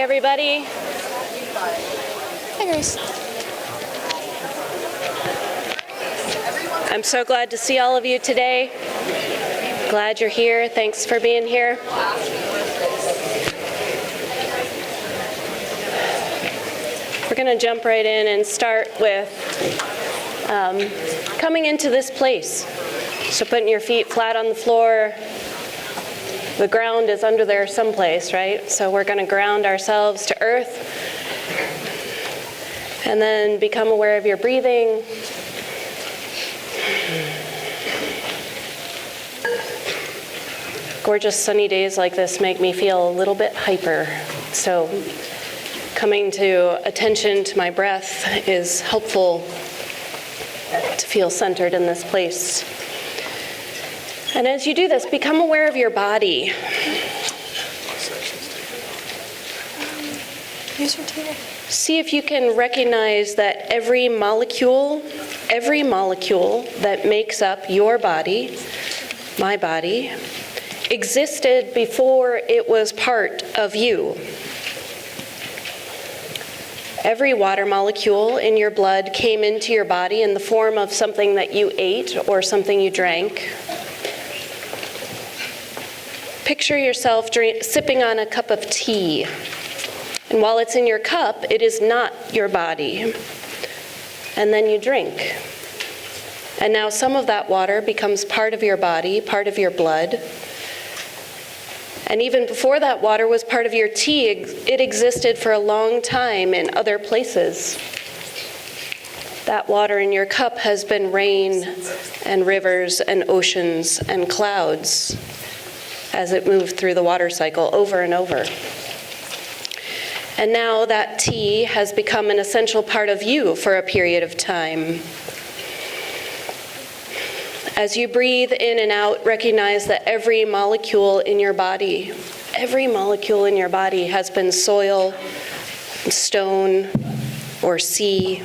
everybody. Hi, Grace. I'm so glad to see all of you today. Glad you're here. Thanks for being here. We're going to jump right in and start with coming into this place. So putting your feet flat on the floor. The ground is under there someplace, right? So we're going to ground ourselves to earth. And then become aware of your breathing. Gorgeous sunny days like this make me feel a little bit hyper. So coming to attention to my breath is helpful to feel centered in this place. And as you do this, become aware of your body. See if you can recognize that every molecule that makes up your body, my body, existed before it was part of you. Every water molecule in your blood came into your body in the form of something that you ate or something you drank. Picture yourself sipping on a cup of tea. And while it's in your cup, it is not your body. And then you drink. And now some of that water becomes part of your body, part of your blood. And even before that water was part of your tea, it existed for a long time in other places. That water in your cup has been rain and rivers and oceans and clouds as it moved through the water cycle over and over. And now that tea has become an essential part of you for a period of time. As you breathe in and out, recognize that every molecule in your body has been soil, stone, or sea.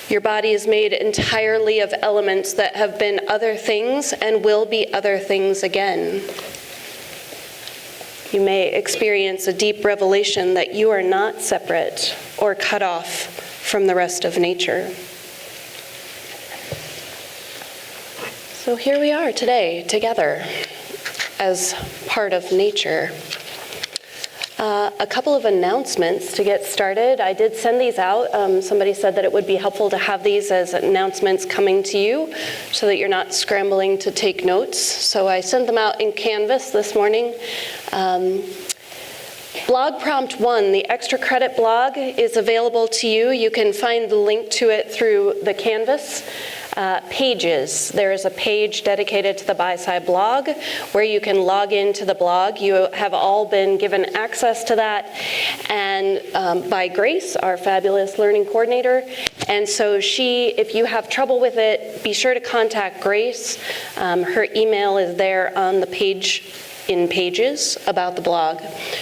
Your body is made entirely of elements that have been other things and will be other things again. You may experience a deep revelation that you are not separate or cut off from the rest of nature. So here we are today, together, as part of nature. A couple of announcements to get started. I did send these out. Somebody said that it would be helpful to have these as announcements coming to you so that you're not scrambling to take notes. So I sent them out in Canvas this morning. Blog Prompt 1, the extra credit blog, is available to you. You can find the link to it through the Canvas. Pages. There is a page dedicated to the BiSci blog where you can log into the blog. You have all been given access to that, and by Grace, our fabulous learning coordinator. And so if you have trouble with it, be sure to contact Grace. Her email is there on the page in Pages about the blog.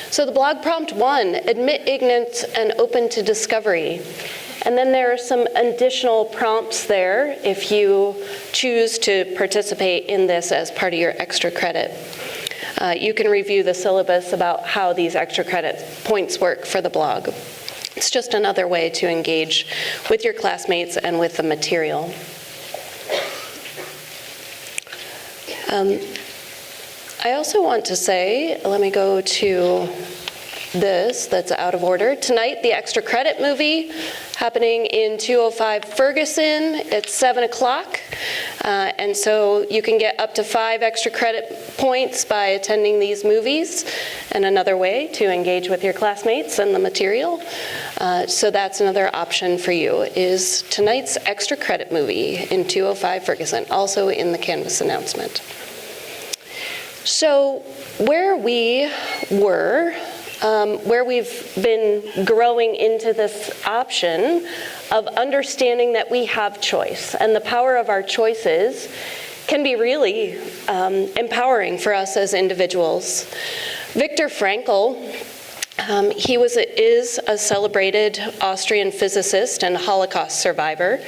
So the blog prompt 1, admit ignorance and open to discovery. And then there are some additional prompts there if you choose to participate in this as part of your extra credit. You can review the syllabus about how these extra credit points work for the blog. It's just another way to engage with your classmates and with the material. I also want to say, let me go to this that's out of order. Tonight, the extra credit movie happening in 205 Ferguson. It's 7 o'clock. And so you can get up to 5 extra credit points by attending these movies, and another way to engage with your classmates and the material. So that's another option for you, is tonight's extra credit movie in 205 Ferguson, also in the Canvas announcement. So where we were, where we've been growing into this option of understanding that we have choice, and the power of our choices can be really empowering for us as individuals. Viktor Frankl He is a celebrated Austrian physicist and Holocaust survivor.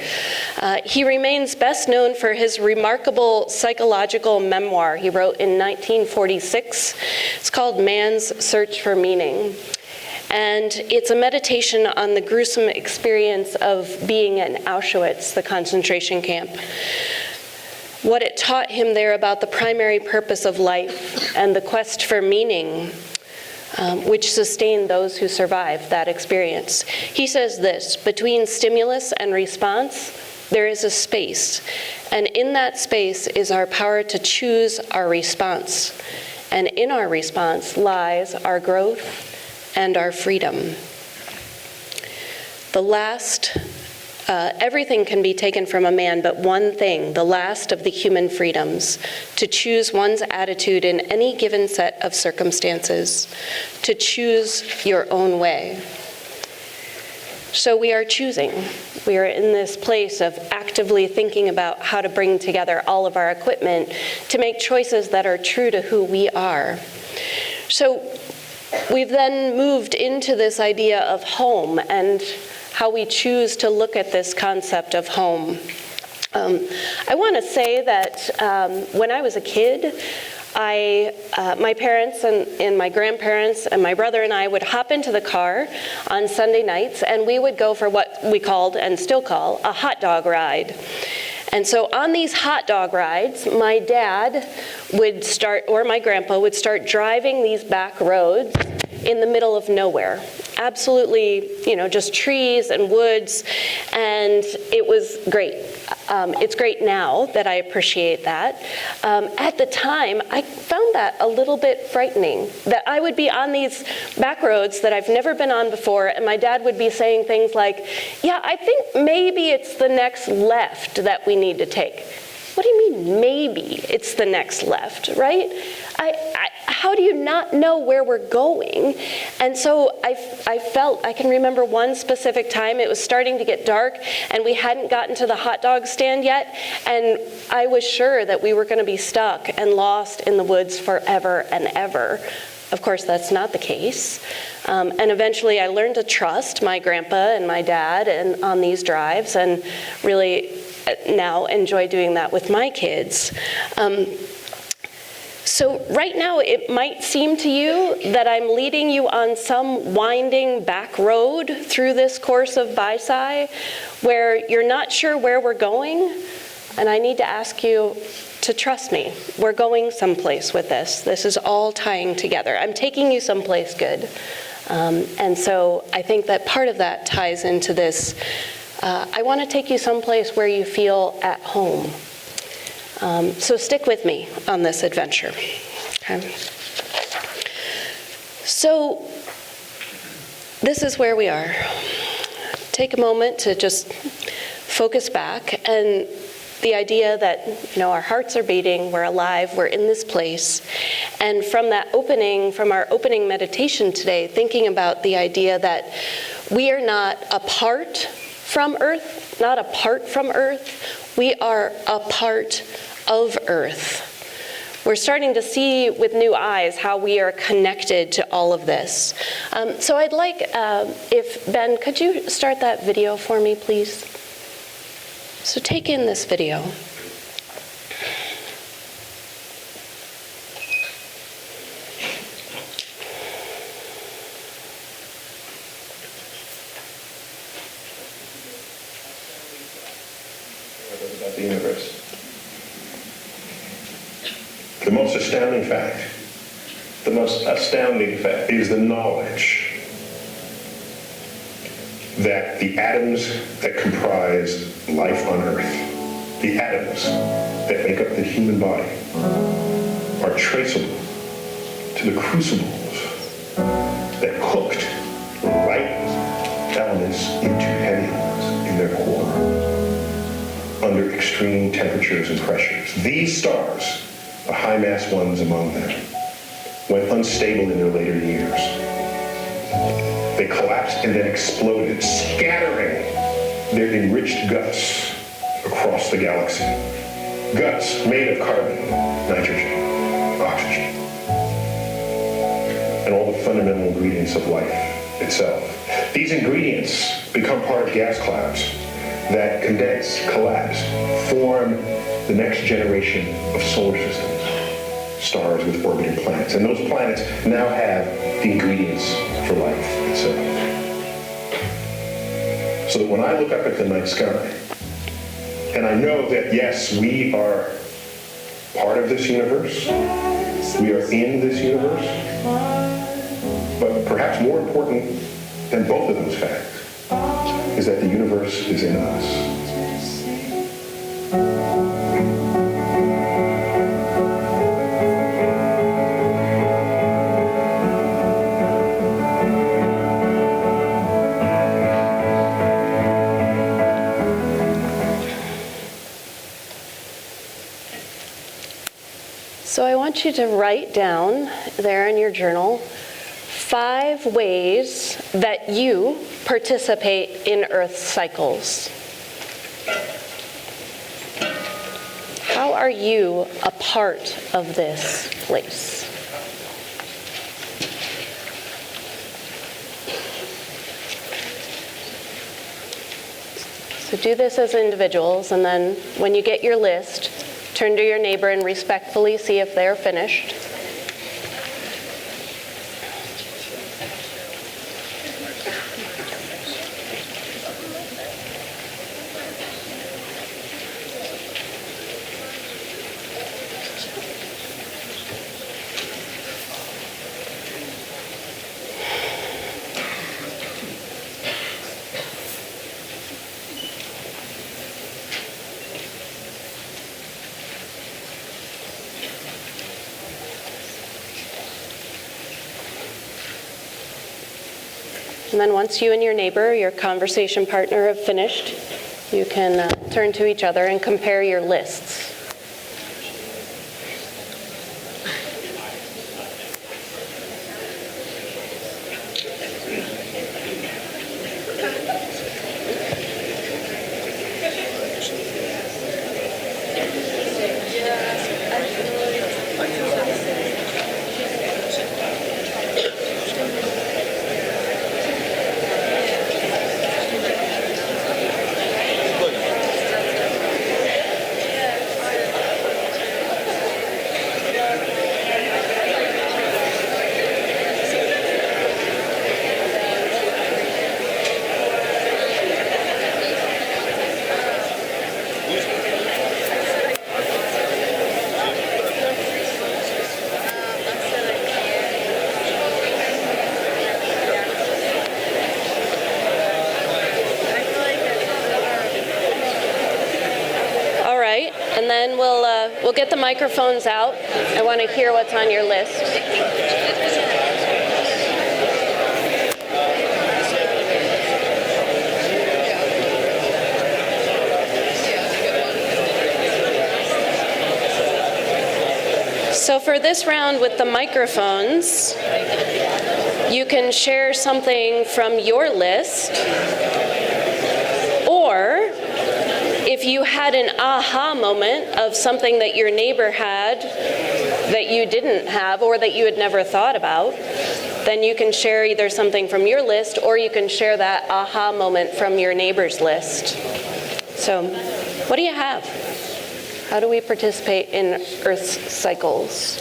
He remains best known for his remarkable psychological memoir he wrote in 1946. It's called Man's Search for Meaning. And it's a meditation on the gruesome experience of being in Auschwitz, the concentration camp. What it taught him there about the primary purpose of life and the quest for meaning, which sustained those who survived that experience. He says this: between stimulus and response, there is a space, and in that space is our power to choose our response. And in our response lies our growth and our freedom. Everything can be taken from a man, but one thing, the last of the human freedoms, to choose one's attitude in any given set of circumstances, to choose your own way. So we are choosing. We are in this place of actively thinking about how to bring together all of our equipment to make choices that are true to who we are. So we've then moved into this idea of home and how we choose to look at this concept of home. I want to say that when I was a kid, my parents and my grandparents and my brother and I would hop into the car on Sunday nights, and we would go for what we called and still call a hot dog ride. And so on these hot dog rides, my dad would start, or my grandpa would start driving these back roads in the middle of nowhere. Absolutely, just trees and woods, and it was great. It's great now that I appreciate that. At the time, I found that a little bit frightening, that I would be on these back roads that I've never been on before, and my dad would be saying things like, yeah, I think maybe it's the next left that we need to take. What do you mean, maybe it's the next left, right? How do you not know where we're going? And so I can remember one specific time, it was starting to get dark, and we hadn't gotten to the hot dog stand yet, and I was sure that we were going to be stuck and lost in the woods forever and ever. Of course, that's not the case. And eventually I learned to trust my grandpa and my dad on these drives, and really now enjoy doing that with my kids. So right now it might seem to you that I'm leading you on some winding back road through this course of BiSci where you're not sure where we're going, and I need to ask you to trust me. We're going someplace with this. This is all tying together. I'm taking you someplace good. And so I think that part of that ties into this. I want to take you someplace where you feel at home. So stick with me on this adventure. Okay. So this is where we are. Take a moment to just focus back, and the idea that our hearts are beating, we're alive, we're in this place. And from our opening meditation today, thinking about the idea that we are not apart from Earth, not apart from Earth, we are a part of Earth. We're starting to see with new eyes how we are connected to all of this. So I'd like, if Ben, could you start that video for me, please? So take in this video. About the universe. The most astounding fact is the knowledge that the atoms that comprise life on Earth, the atoms that make up the human body, are traceable to the crucibles that cooked light elements into heavy elements in their core under extreme temperatures and pressures. These stars, the high-mass ones among them, went unstable in their later years. They collapsed and then exploded, scattering their enriched guts across the galaxy. Guts made of carbon, nitrogen, oxygen. And and all the fundamental ingredients of life itself. These ingredients become part of gas clouds that condense, collapse, form the next generation of solar systems, stars with orbiting planets. And those planets now have the ingredients for life itself. So that when I look up at the night sky, and I know that, yes, we are part of this universe, we are in this universe, but perhaps more important than both of those facts is that the universe is in us. So I want you to write down there in your journal 5 ways that you participate in Earth's cycles. How are you a part of this place? So do this as individuals, and then when you get your list, turn to your neighbor and respectfully see if they're finished. And then once you and your neighbor, your conversation partner, have finished, you can turn to each other and compare your lists. And then we'll get the microphones out. I want to hear what's on your list. So for this round with the microphones, you can share something from your list, or if you had an aha moment of something that your neighbor had that you didn't have or that you had never thought about, then you can share either something from your list or you can share that aha moment from your neighbor's list. So, what do you have? How do we participate in Earth's cycles?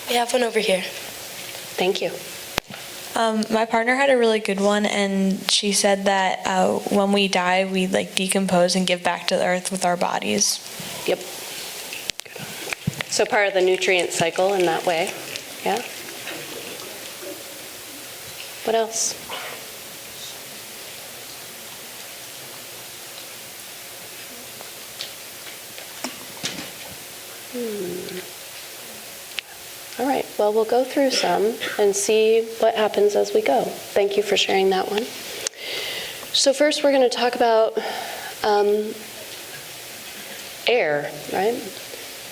We have one over here. Thank you. My partner had a really good one, and she said that when we die, we decompose and give back to the earth with our bodies. Yep. So part of the nutrient cycle in that way. Yeah. What else? All right, well, we'll go through some and see what happens as we go. Thank you for sharing that one. So first we're going to talk about air, right?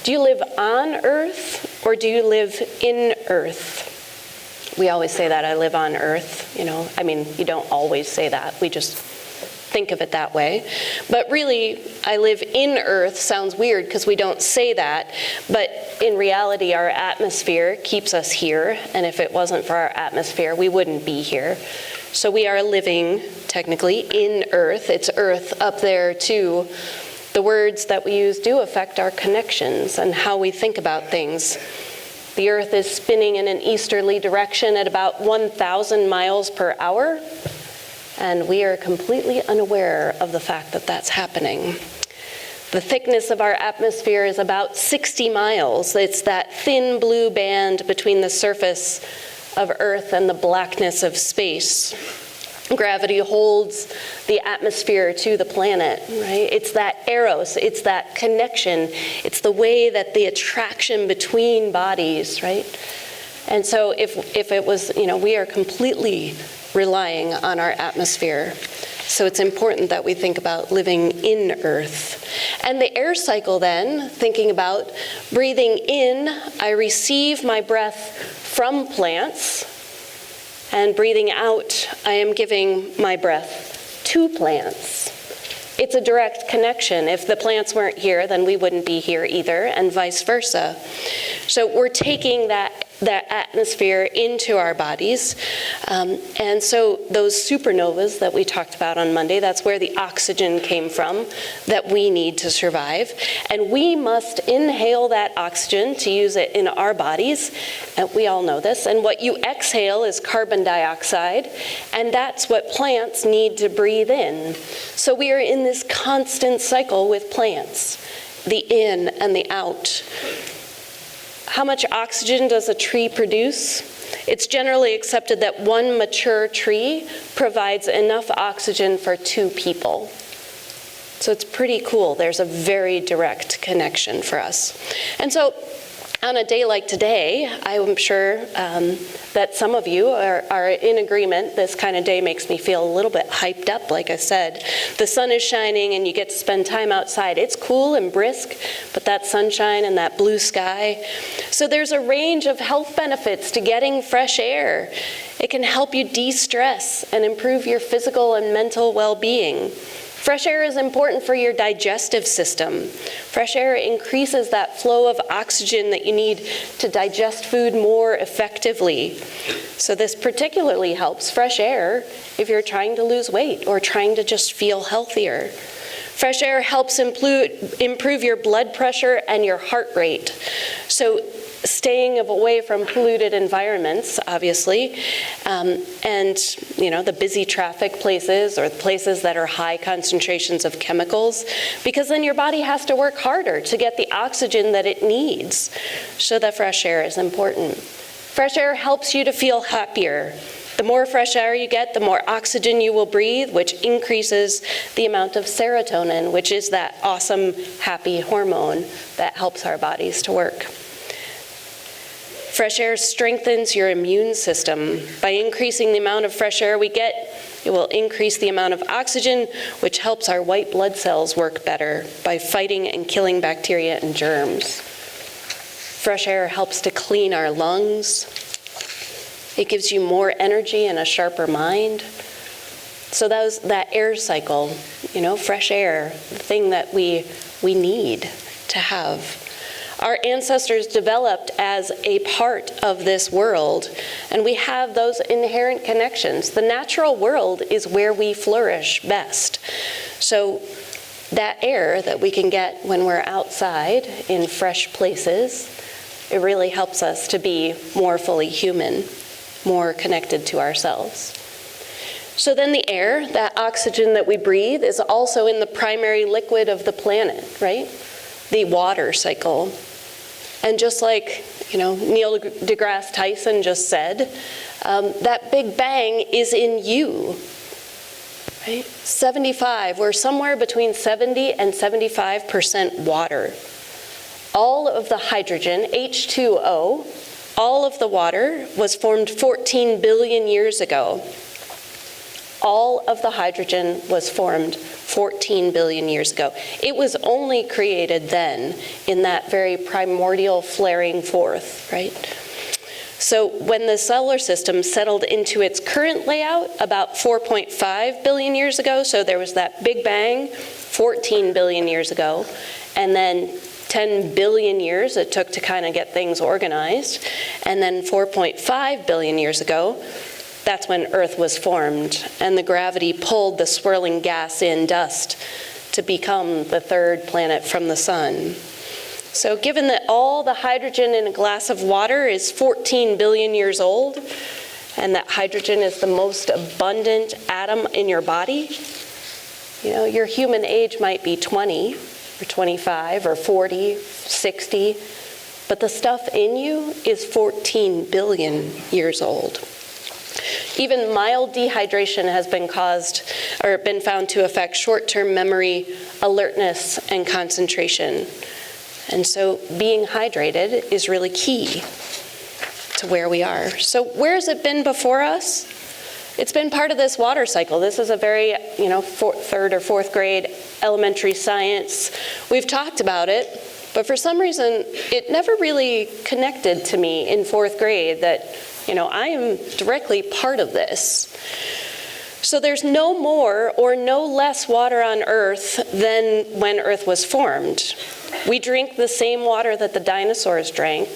Do you live on Earth or do you live in Earth? We always say that, I live on Earth, I mean, you don't always say that. We just think of it that way. But really, I live in Earth sounds weird because we don't say that. But in reality, our atmosphere keeps us here. And if it wasn't for our atmosphere, we wouldn't be here. So we are living, technically, in Earth. It's Earth up there, too. The words that we use do affect our connections and how we think about things. The Earth is spinning in an easterly direction at about 1,000 miles per hour. And we are completely unaware of the fact that that's happening. The thickness of our atmosphere is about 60 miles. It's that thin blue band between the surface of Earth and the blackness of space. Gravity holds the atmosphere to the planet, right? It's that eros, it's that connection. It's the way that the attraction between bodies, right? And so if it was, we are completely relying on our atmosphere. So it's important that we think about living in Earth. And the air cycle then, thinking about breathing in, I receive my breath from plants, and breathing out, I am giving my breath to plants. It's a direct connection. If the plants weren't here, then we wouldn't be here either, and vice versa. So we're taking that atmosphere into our bodies. And so those supernovas that we talked about on Monday, that's where the oxygen came from that we need to survive. And we must inhale that oxygen to use it in our bodies. And we all know this. And what you exhale is carbon dioxide. And that's what plants need to breathe in. So we are in this constant cycle with plants, the in and the out. How much oxygen does a tree produce? It's generally accepted that one mature tree provides enough oxygen for 2 people. So it's pretty cool. There's a very direct connection for us. And so on a day like today, I'm sure that some of you are in agreement. This kind of day makes me feel a little bit hyped up, like I said. The sun is shining and you get to spend time outside. It's cool and brisk, but that sunshine and that blue sky. So there's a range of health benefits to getting fresh air. It can help you de-stress and improve your physical and mental well-being. Fresh air is important for your digestive system. Fresh air increases that flow of oxygen that you need to digest food more effectively. So this particularly helps fresh air if you're trying to lose weight or trying to just feel healthier. Fresh air helps improve your blood pressure and your heart rate. So staying away from polluted environments, obviously, and the busy traffic places or places that are high concentrations of chemicals, because then your body has to work harder to get the oxygen that it needs. So the fresh air is important. Fresh air helps you to feel happier. The more fresh air you get, the more oxygen you will breathe, which increases the amount of serotonin, which is that awesome, happy hormone that helps our bodies to work. Fresh air strengthens your immune system. By increasing the amount of fresh air we get, it will increase the amount of oxygen, which helps our white blood cells work better by fighting and killing bacteria and germs. Fresh air helps to clean our lungs. It gives you more energy and a sharper mind. So that air cycle, fresh air, the thing that we need to have. Our ancestors developed as a part of this world, and we have those inherent connections. The natural world is where we flourish best. So that air that we can get when we're outside in fresh places, it really helps us to be more fully human, more connected to ourselves. So then the air, that oxygen that we breathe, is also in the primary liquid of the planet, right? The water cycle. And just like, Neil deGrasse Tyson just said, that Big Bang is in you, right? 75, we're somewhere between 70 and 75% water. All of the hydrogen, H2O, all of the water was formed 14 billion years ago. All of the hydrogen was formed 14 billion years ago. It was only created then in that very primordial flaring forth, right? So when the solar system settled into its current layout about 4.5 billion years ago, so there was that Big Bang 14 billion years ago, and then 10 billion years it took to kind of get things organized, and then 4.5 billion years ago, that's when Earth was formed, and the gravity pulled the swirling gas in dust to become the third planet from the sun. So given that all the hydrogen in a glass of water is 14 billion years old, and that hydrogen is the most abundant atom in your body, you know, your human age might be 20 or 25 or 40, 60, but the stuff in you is 14 billion years old. Even mild dehydration has been been found to affect short-term memory, alertness, and concentration. And so being hydrated is really key to where we are. So where has it been before us? It's been part of this water cycle. This is a very, third or fourth grade elementary science. We've talked about it, but for some reason, it never really connected to me in fourth grade that, I am directly part of this. So there's no more or no less water on Earth than when Earth was formed. We drink the same water that the dinosaurs drank,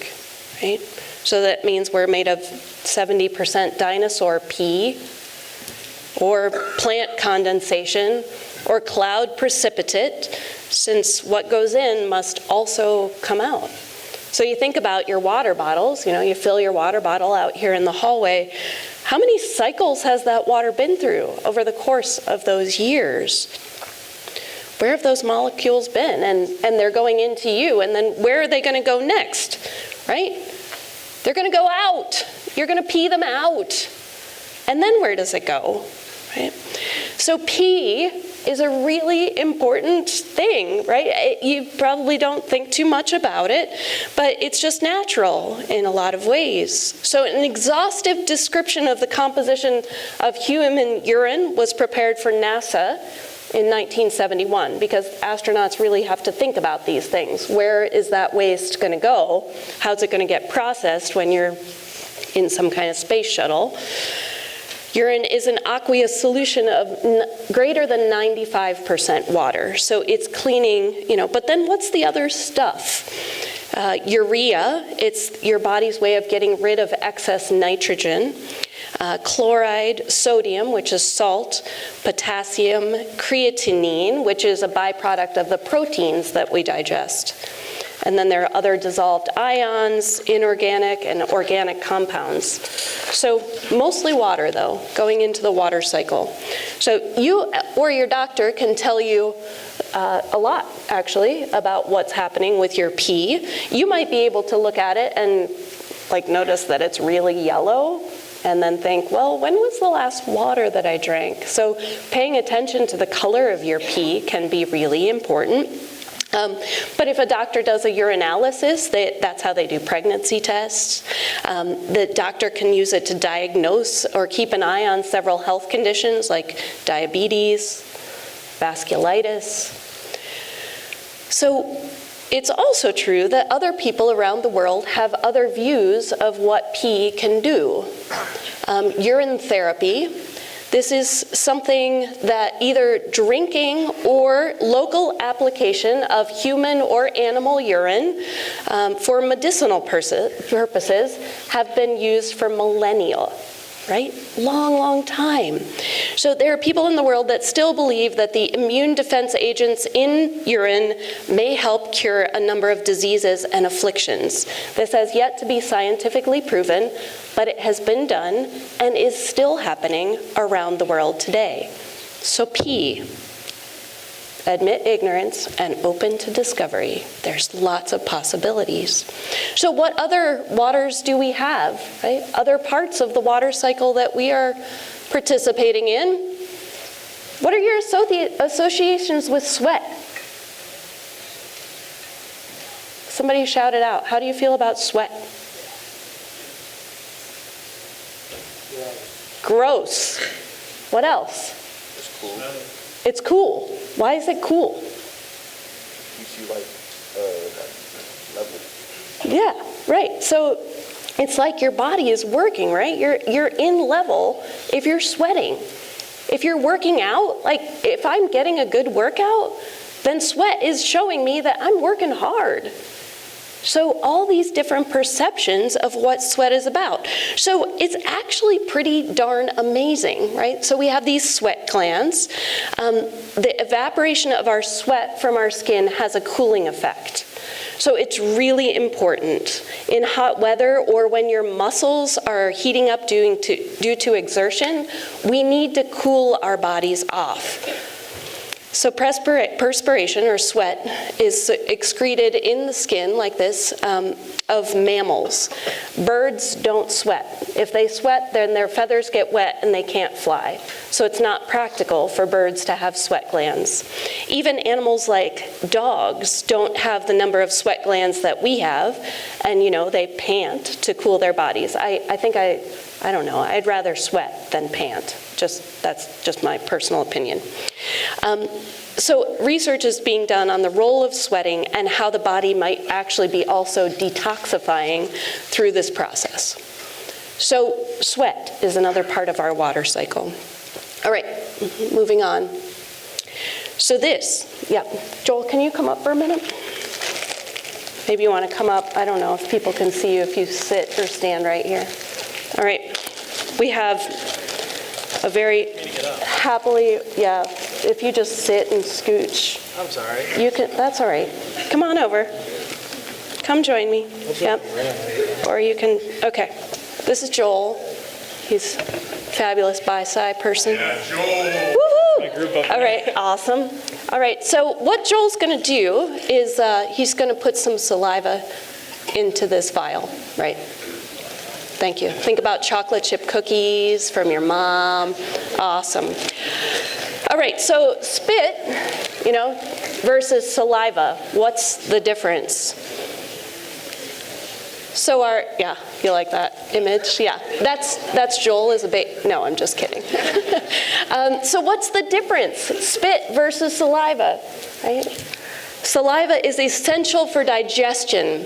right? So that means we're made of 70% dinosaur pee, or plant condensation, or cloud precipitate, since what goes in must also come out. So you think about your water bottles, you fill your water bottle out here in the hallway. How many cycles has that water been through over the course of those years? Where have those molecules been? And they're going into you, and then where are they going to go next, right? They're going to go out. You're going to pee them out. And then where does it go, right? So pee is a really important thing, right? You probably don't think too much about it, but it's just natural in a lot of ways. So an exhaustive description of the composition of human urine was prepared for NASA in 1971, because astronauts really have to think about these things. Where is that waste going to go? How's it going to get processed when you're in some kind of space shuttle? Urine is an aqueous solution of greater than 95% water, so it's cleaning, but then what's the other stuff? Urea, it's your body's way of getting rid of excess nitrogen. Chloride, sodium, which is salt, potassium, creatinine, which is a byproduct of the proteins that we digest. And then there are other dissolved ions, inorganic and organic compounds. So mostly water, though, going into the water cycle. So you or your doctor can tell you a lot, actually, about what's happening with your pee. You might be able to look at it and notice that it's really yellow, and then think, well, when was the last water that I drank? So paying attention to the color of your pee can be really important. But if a doctor does a urinalysis, that's how they do pregnancy tests. The doctor can use it to diagnose or keep an eye on several health conditions like diabetes, vasculitis. So it's also true that other people around the world have other views of what pee can do. Urine therapy. This is something that either drinking or local application of human or animal urine for medicinal purposes have been used for millennia, right? Long, long time. So there are people in the world that still believe that the immune defense agents in urine may help cure a number of diseases and afflictions. This has yet to be scientifically proven, but it has been done and is still happening around the world today. So pee. Admit ignorance and open to discovery. There's lots of possibilities. So what other waters do we have, right? Other parts of the water cycle that we are participating in. What are your associations with sweat? Somebody shout it out. How do you feel about sweat? Gross. What else? It's cool. It's cool. Why is it cool? Keeps you level. Yeah, right. So It's like your body is working, right? You're in level if you're sweating. If you're working out, like if I'm getting a good workout, then sweat is showing me that I'm working hard. So all these different perceptions of what sweat is about. So it's actually pretty darn amazing, right? So we have these sweat glands. The evaporation of our sweat from our skin has a cooling effect. So it's really important in hot weather or when your muscles are heating up due to exertion, we need to cool our bodies off. So perspiration or sweat is excreted in the skin like this of mammals. Birds don't sweat. If they sweat, then their feathers get wet and they can't fly. So it's not practical for birds to have sweat glands. Even animals like dogs don't have the number of sweat glands that we have, and they pant to cool their bodies. I don't know, I'd rather sweat than pant. That's just my personal opinion. So research is being done on the role of sweating and how the body might actually be also detoxifying through this process. So sweat is another part of our water cycle. All right, moving on. So Joel, can you come up for a minute? Maybe you want to come up. I don't know if people can see you if you sit or stand right here. All right, we have a very happily, if you just sit and scooch. I'm sorry. You can, that's all right. Come on over. Come join me. Yep. Or you can, okay. This is Joel. He's a fabulous BiSci person. Yeah, Joel. Woohoo! All right, awesome. All right, so what Joel's going to do is he's going to put some saliva into this vial, right? Thank you. Think about chocolate chip cookies from your mom. Awesome. All right, so spit, versus saliva. What's the difference? So you like that image? Yeah, that's Joel as a baby. No, I'm just kidding. So what's the difference? Spit versus saliva, right? Saliva is essential for digestion.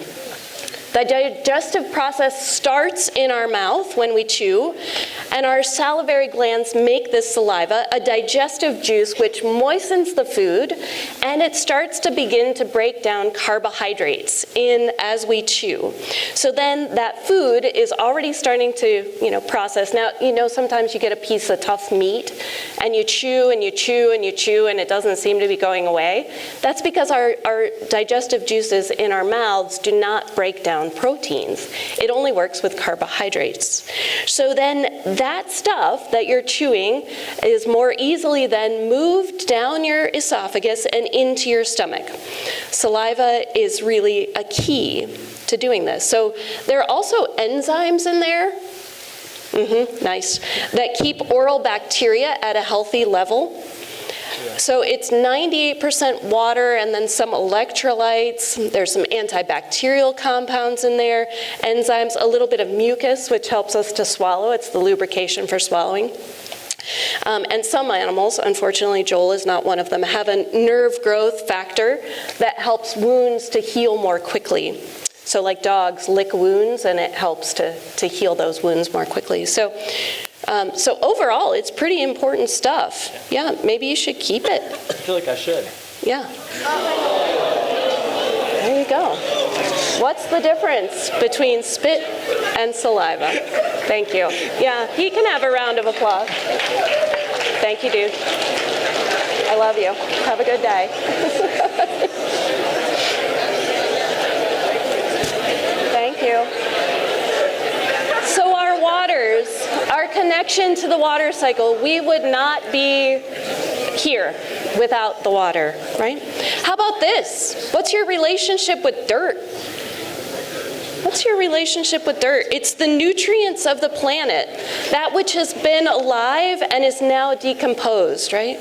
The digestive process starts in our mouth when we chew, and our salivary glands make this saliva a digestive juice which moistens the food, and it starts to begin to break down carbohydrates as we chew. So then that food is already starting to, process. Now, sometimes you get a piece of tough meat, and you chew and you chew and you chew, and it doesn't seem to be going away. That's because our digestive juices in our mouths do not break down proteins. It only works with carbohydrates. So then that stuff that you're chewing is more easily then moved down your esophagus and into your stomach. Saliva is really a key to doing this. So there are also enzymes in there, nice, that keep oral bacteria at a healthy level. So it's 98% water and then some electrolytes. There's some antibacterial compounds in there, enzymes, a little bit of mucus, which helps us to swallow. It's the lubrication for swallowing. And some animals, unfortunately Joel is not one of them, have a nerve growth factor that helps wounds to heal more quickly. So like dogs lick wounds and it helps to heal those wounds more quickly. So overall, it's pretty important stuff. Yeah, maybe you should keep it. I feel like I should. Yeah. There you go. What's the difference between spit and saliva? Thank you. Yeah, he can have a round of applause. Thank you, dude. I love you. Have a good day. Thank you. So our waters, our connection to the water cycle, we would not be here without the water, right? How about this? What's your relationship with dirt? What's your relationship with dirt? It's the nutrients of the planet, that which has been alive and is now decomposed, right?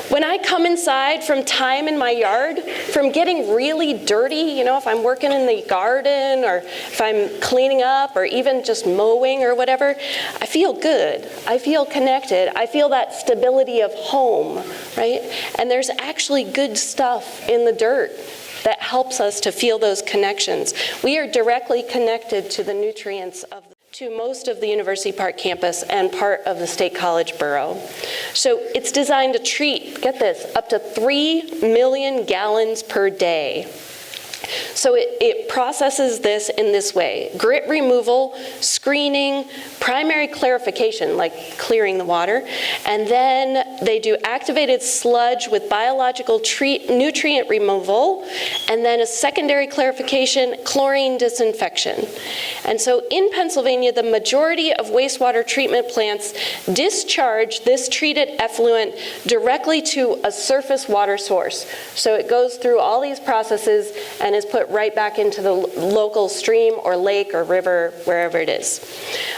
When I come inside from time in my yard, from getting really dirty, if I'm working in the garden or if I'm cleaning up or even just mowing or whatever, I feel good. I feel connected. I feel that stability of home, right? And there's actually good stuff in the dirt. that helps us to feel those connections. We are directly connected to the nutrients to most of the University Park campus and part of the State College borough. So it's designed to treat, get this, up to 3 million gallons per day. So it processes this in this way: grit removal, screening, primary clarification, like clearing the water, and then they do activated sludge with biological nutrient removal, and then a secondary clarification, chlorine disinfection. And so in Pennsylvania, the majority of wastewater treatment plants discharge this treated effluent directly to a surface water source. So it goes through all these processes and is put right back into the local stream or lake or river, wherever it is.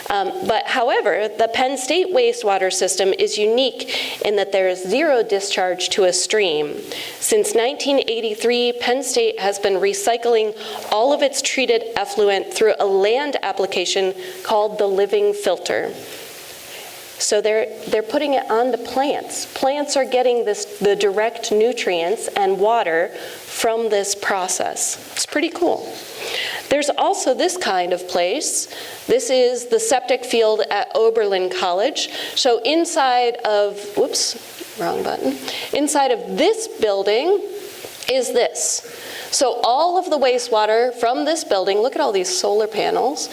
But however, the Penn State wastewater system is unique in that there is zero discharge to a stream. Since 1983, Penn State has been recycling all of its treated effluent through a land application called the Living Filter. So they're putting it on the plants. Plants are getting the direct nutrients and water from this process. It's pretty cool. There's also this kind of place. This is the septic field at Oberlin College. So inside of, whoops, wrong button. Inside of this building is this. So all of the wastewater from this building, look at all these solar panels,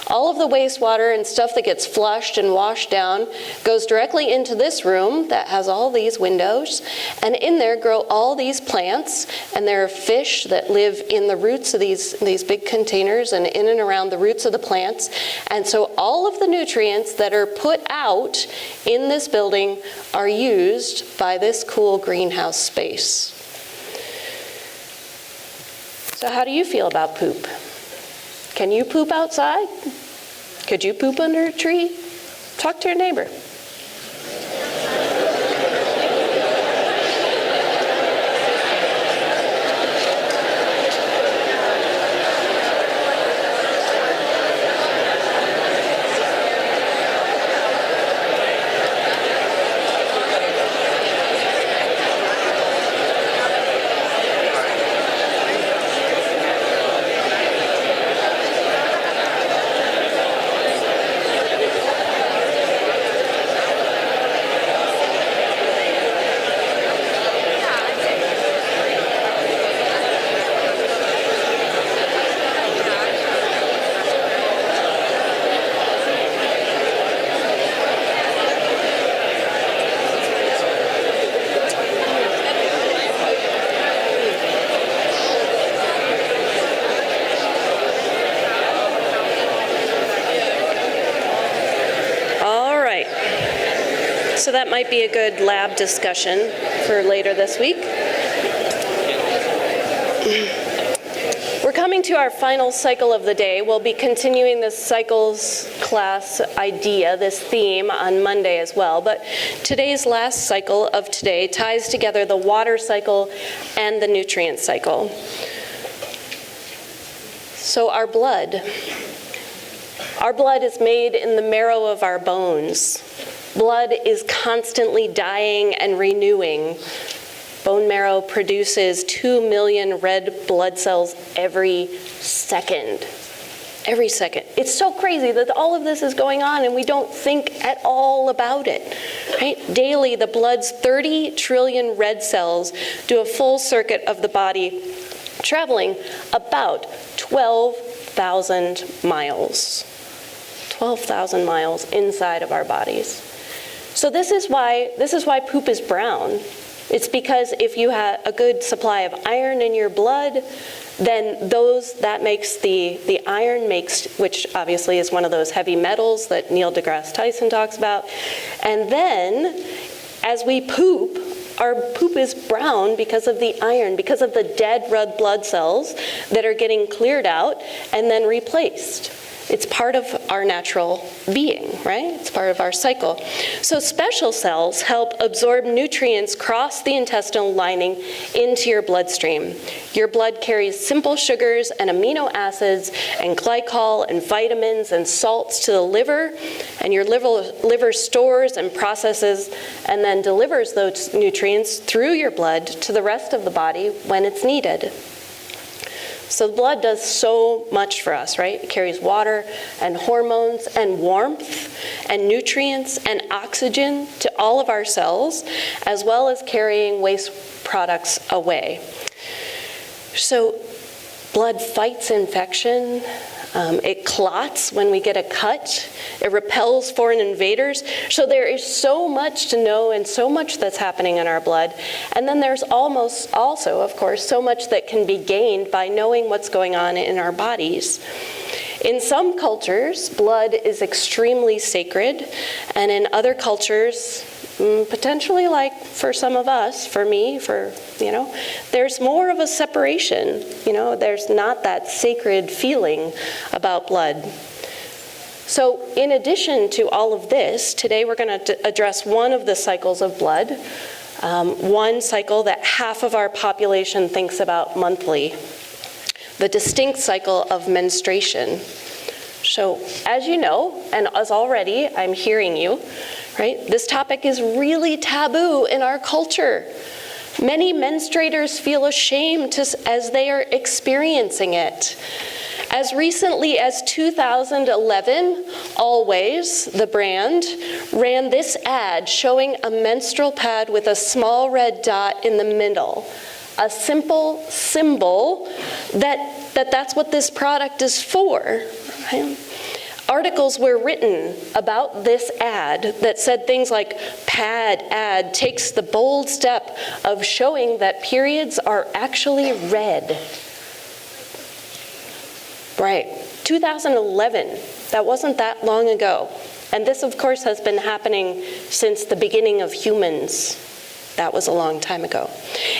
all of the wastewater and stuff that gets flushed and washed down goes directly into this room that has all these windows, and in there grow all these plants, and there are fish that live in the roots of these big containers and in and around the roots of the plants. And so all of the nutrients that are put out in this building are used by this cool greenhouse space. So how do you feel about poop? Can you poop outside? Could you poop under a tree? Talk to your neighbor. So that might be a good lab discussion for later this week. We're coming to our final cycle of the day. We'll be continuing this cycles class idea, this theme, on Monday as well. But today's last cycle of today ties together the water cycle and the nutrient cycle. So our blood is made in the marrow of our bones. Blood is constantly dying and renewing. Bone marrow produces 2 million red blood cells every second. Every second. It's so crazy that all of this is going on and we don't think at all about it. Right? Daily, the blood's 30 trillion red cells do a full circuit of the body, traveling about 12,000 miles. 12,000 miles inside of our bodies. So this is why poop is brown. It's because if you have a good supply of iron in your blood, then that makes the iron which obviously is one of those heavy metals that Neil deGrasse Tyson talks about. And then as we poop, our poop is brown because of the iron, because of the dead red blood cells that are getting cleared out and then replaced. It's part of our natural being, right? It's part of our cycle. So special cells help absorb nutrients across the intestinal lining into your bloodstream. Your blood carries simple sugars and amino acids and glycol and vitamins and salts to the liver, and your liver stores and processes and then delivers those nutrients through your blood to the rest of the body when it's needed. So the blood does so much for us, right? It carries water and hormones and warmth and nutrients and oxygen to all of our cells, as well as carrying waste products away. So blood fights infection. It clots when we get a cut. It repels foreign invaders. So there is so much to know and so much that's happening in our blood. And then there's also, of course, so much that can be gained by knowing what's going on in our bodies. In some cultures, blood is extremely sacred, and in other cultures, potentially like for some of us, for me, there's more of a separation. There's not that sacred feeling about blood. So in addition to all of this, today we're going to address one of the cycles of blood, one cycle that half of our population thinks about monthly, the distinct cycle of menstruation. So as you know, and as already I'm hearing you, right, this topic is really taboo in our culture. Many menstruators feel ashamed as they are experiencing it. As recently as 2011, Always, the brand, ran this ad showing a menstrual pad with a small red dot in the middle, a simple symbol that's what this product is for. Right? Articles were written about this ad that said things like, "Pad ad takes the bold step of showing that periods are actually red." Right, 2011, that wasn't that long ago. And this, of course, has been happening since the beginning of humans. That was a long time ago.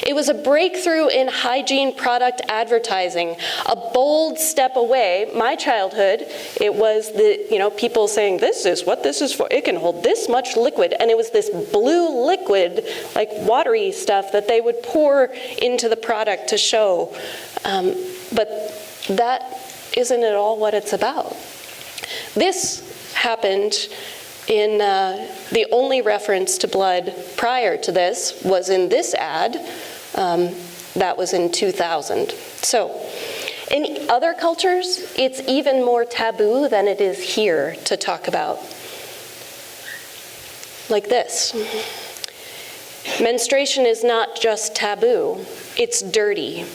It was a breakthrough in hygiene product advertising, a bold step away. My childhood, it was people saying, "This is what this is for. It can hold this much liquid." And it was this blue liquid, like watery stuff, that they would pour into the product to show. But that isn't at all what it's about. This happened in the only reference to blood prior to this was in this ad. That was in 2000. So in other cultures, it's even more taboo than it is here to talk about. Like this. Menstruation is not just taboo, it's dirty.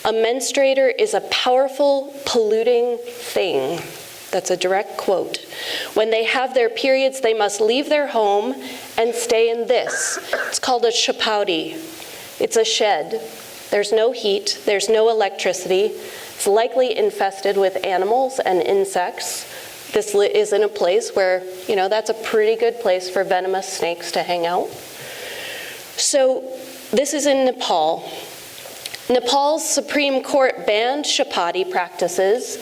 A menstruator is a powerful, polluting thing. That's a direct quote. When they have their periods, they must leave their home and stay in this. It's called a chupauti. It's a shed. There's no heat. There's no electricity. It's likely infested with animals and insects. This is in a place where, that's a pretty good place for venomous snakes to hang out. So this is in Nepal. Nepal's Supreme Court banned chupauti practices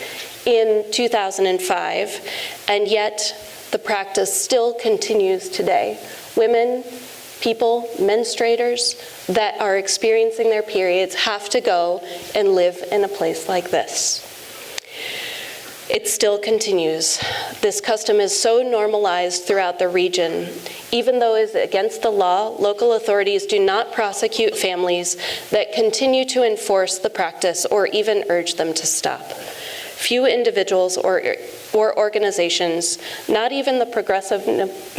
in 2005, and yet the practice still continues today. Women, people, menstruators that are experiencing their periods have to go and live in a place like this. It still continues. This custom is so normalized throughout the region. Even though it is against the law, local authorities do not prosecute families that continue to enforce the practice or even urge them to stop. Few individuals or organizations, not even the progressive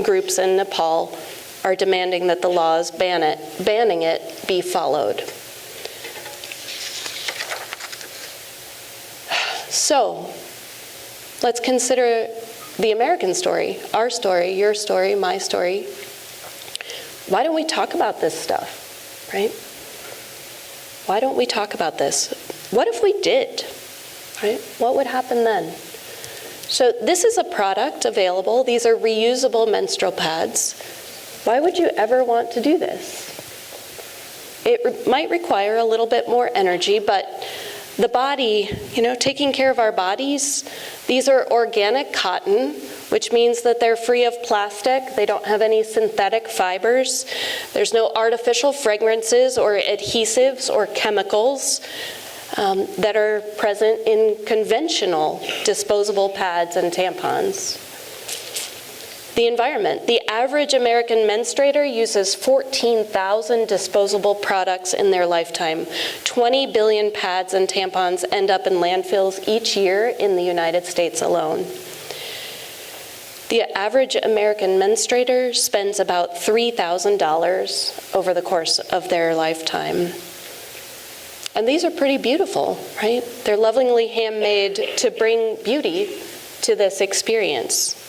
groups in Nepal, are demanding that the laws banning it be followed. So, let's consider the American story, our story, your story, my story. Why don't we talk about this stuff, right? Why don't we talk about this? What if we did, right? What would happen then? So this is a product available. These are reusable menstrual pads. Why would you ever want to do this? It might require a little bit more energy, but the body, taking care of our bodies, these are organic cotton, which means that they're free of plastic. They don't have any synthetic fibers. There's no artificial fragrances or adhesives or chemicals that are present in conventional disposable pads and tampons. The environment. The average American menstruator uses 14,000 disposable products in their lifetime. 20 billion pads and tampons end up in landfills each year in the United States alone. The average American menstruator spends about $3,000 over the course of their lifetime. And these are pretty beautiful, right? They're lovingly handmade to bring beauty to this experience.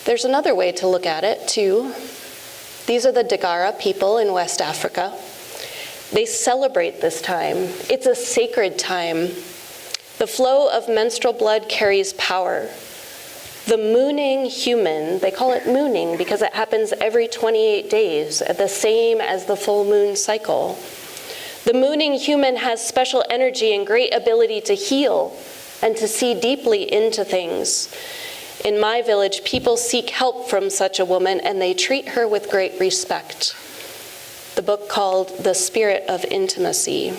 There's another way to look at it, too. These are the Dagara people in West Africa. They celebrate this time. It's a sacred time. The flow of menstrual blood carries power. The mooning human, they call it mooning because it happens every 28 days, the same as the full moon cycle. The mooning human has special energy and great ability to heal and to see deeply into things. In my village, people seek help from such a woman, and they treat her with great respect. The book called The Spirit of Intimacy.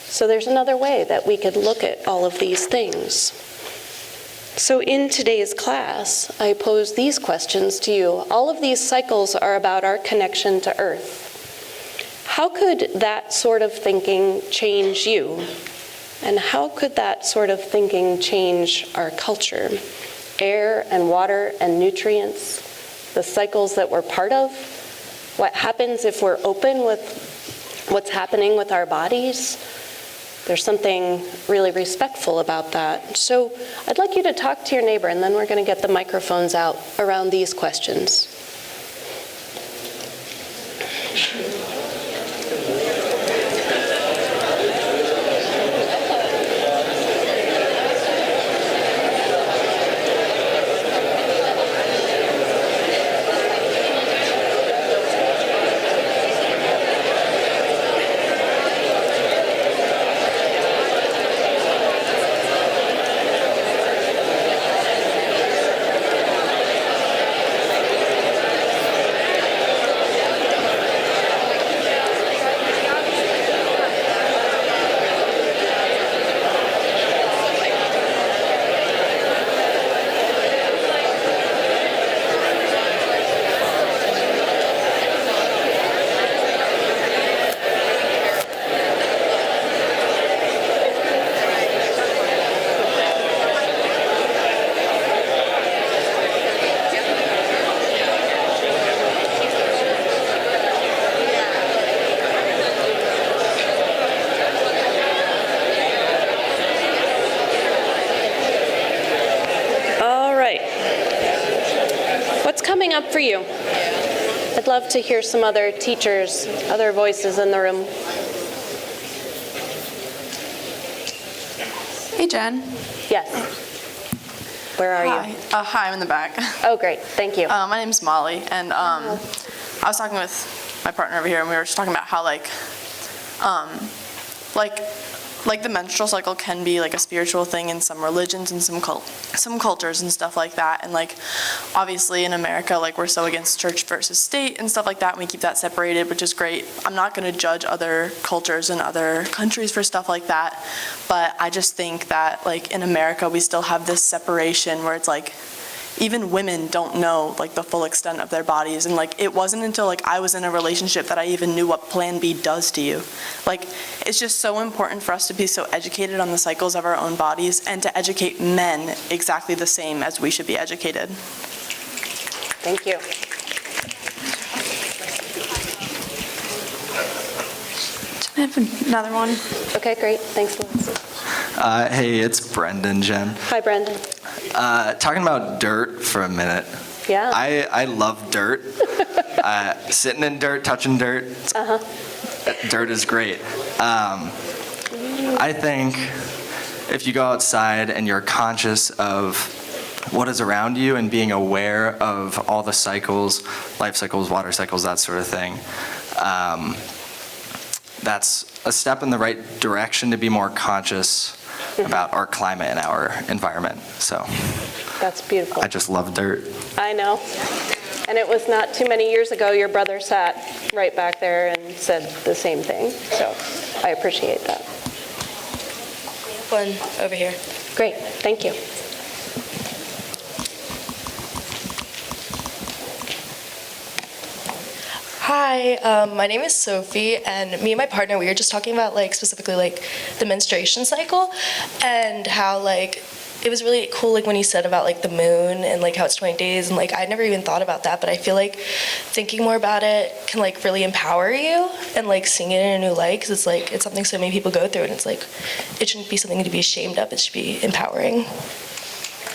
So there's another way that we could look at all of these things. So in today's class, I pose these questions to you. All of these cycles are about our connection to Earth. How could that sort of thinking change you? And how could that sort of thinking change our culture? Air and water and nutrients, the cycles that we're part of, what happens if we're open with what's happening with our bodies. There's something really respectful about that. So I'd like you to talk to your neighbor, and then we're going to get the microphones out around these questions. Coming up for you. I'd love to hear some other teachers, other voices in the room. Hey, Jen. Yes. Where are you? Hi, I'm in the back. Oh, great. Thank you. My name's Molly, and I was talking with my partner over here, and we were just talking about how like the menstrual cycle can be like a spiritual thing in some religions and some cultures and stuff like that. And like obviously in America, like we're so against church versus state and stuff like that, and we keep that separated, which is great. I'm not going to judge other cultures and other countries for stuff like that, but I just think that like in America we still have this separation where it's like even women don't know like the full extent of their bodies, and like it wasn't until like I was in a relationship that I even knew what Plan B does to you. Like it's just so important for us to be so educated on the cycles of our own bodies and to educate men exactly the same as we should be educated. Thank you. I have another one. Okay, great. Thanks, Melissa. Hey, it's Brendan, Jen. Hi, Brendan. Talking about dirt for a minute. Yeah. I love dirt. Sitting in dirt, touching dirt. Dirt is great. I think if you go outside and you're conscious of what is around you and being aware of all the cycles, life cycles, water cycles, that sort of thing, that's a step in the right direction to be more conscious about our climate and our environment. So That's beautiful. I just love dirt. I know. And it was not too many years ago your brother sat right back there and said the same thing. So I appreciate that. One over here. Great. Thank you. Hi, my name is Sophie, and me and my partner, we were just talking about like specifically like the menstruation cycle and how like it was really cool like when you said about like the moon and like how it's 20 days, and like I never even thought about that, but I feel like thinking more about it can like really empower you and like seeing it in a new light, because it's like it's something so many people go through, and it's like it shouldn't be something to be ashamed of, it should be empowering.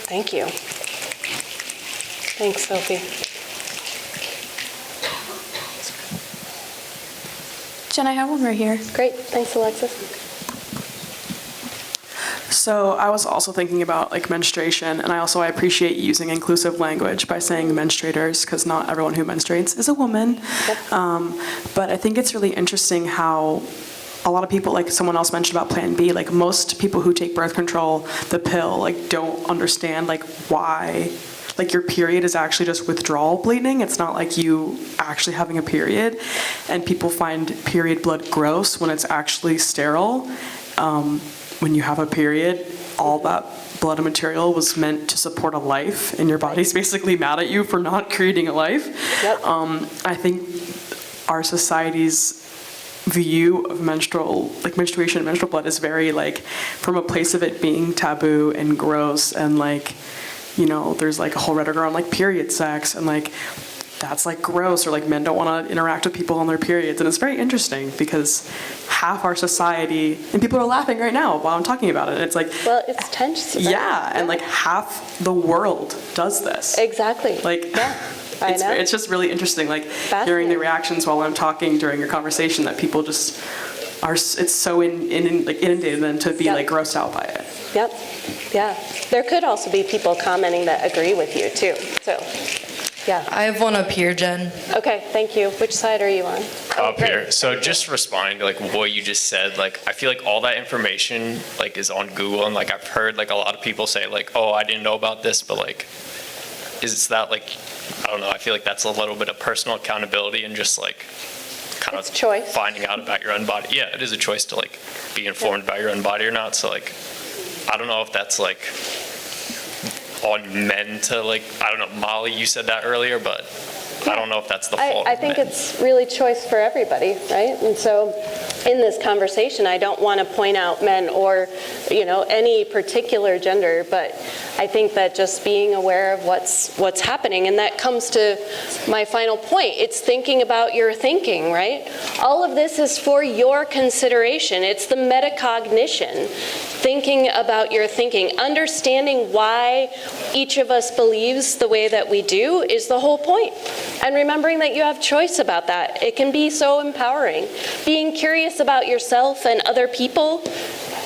Thank you. Thanks, Sophie. Jen, I have one right here. Great, thanks, Alexis. So I was also thinking about like menstruation, and I appreciate using inclusive language by saying menstruators, because not everyone who menstruates is a woman. Yep. But I think it's really interesting how a lot of people, like someone else mentioned about Plan B, like most people who take birth control, the pill, like don't understand like why, like your period is actually just withdrawal bleeding. It's not like you actually having a period. And people find period blood gross when it's actually sterile. When you have a period, all that blood and material was meant to support a life, and your body's basically mad at you for not creating a life. Yep. I think our society's view of menstruation and menstrual blood is very like from a place of it being taboo and gross, and like, you know, there's like a whole rhetoric around like period sex, and like that's like gross, or like men don't want to interact with people on their periods. And it's very interesting because half our society, and people are laughing right now while I'm talking about it, and it's like, Well, it's tense. Right? yeah, and like half the world does this. Exactly. Like, yeah, I know. it's just really interesting, like hearing the reactions while I'm talking during your conversation, that people just are, it's so like inundated them to be Yep. like grossed out by it. Yep. Yeah. There could also be people commenting that agree with you too. So, yeah. I have one up here, Jen. Okay. Thank you. Which side are you on? Up here. So just responding to like what you just said, like I feel like all that information like is on Google, and like I've heard like a lot of people say like, oh, I didn't know about this, but like, is that like, I don't know, I feel like that's a little bit of personal accountability and just like kind It's of choice. finding out about your own body. Yeah, it is a choice to like be informed about your own body or not. So like, I don't know if that's like on men to like, I don't know, Molly, you said that earlier, but I don't know if that's the fault I of think men. it's really choice for everybody, right? And so in this conversation, I don't want to point out men or, you know, any particular gender, but I think that just being aware of what's happening, and that comes to my final point. It's thinking about your thinking, right? All of this is for your consideration. It's the metacognition, thinking about your thinking. Understanding why each of us believes the way that we do is the whole point. And remembering that you have choice about that. It can be so empowering. Being curious about yourself and other people.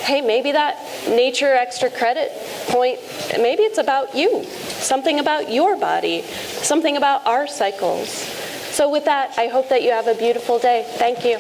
Hey, maybe that nature extra credit point, maybe it's about you. Something about your body. Something about our cycles. So with that, I hope that you have a beautiful day. Thank you.